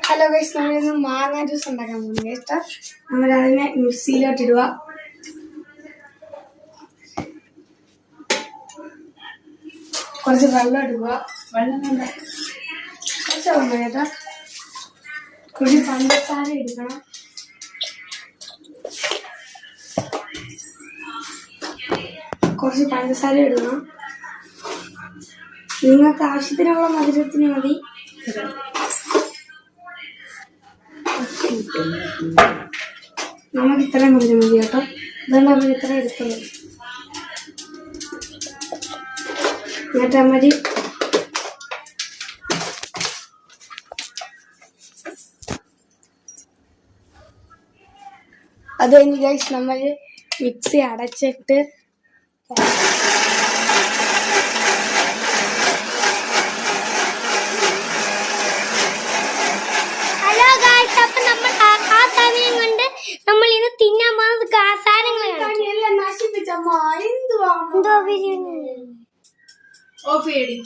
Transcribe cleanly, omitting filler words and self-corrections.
Hello guys, നമ്മളിന്ന് മാങ്ങ juice ഉണ്ടാക്കാൻ പോകുന്നു കേട്ടോ. നമ്മളതിനെ മിക്സിയിലോട്ട് ഇടുക. കുറച്ച് വെള്ളം എടുക്കുക. കുറച്ച് വെള്ളം കേട്ടോ. കുറച്ച് പഞ്ചസാര എടുക്കണം. കുറച്ച് പഞ്ചസാര ഇടണം. നിങ്ങൾക്ക് ആവശ്യത്തിനുള്ള മധുരത്തിന് മതി. നമുക്ക് ഇത്രയും മധുരം മതി കേട്ടോ. അതുകൊണ്ട് നമ്മൾ ഇത്ര എടുത്തുള്ളൂ. എന്നിട്ട് മതി. അത് കഴിഞ്ഞ് ഗൈസ് നമ്മൾ മിക്സി അടച്ചിട്ട് നമ്മൾ ഇന്ന് തിന്നാൻ പോകുന്നത് സാധനങ്ങളാണ്. ഓഫ് ചെയ്യടി.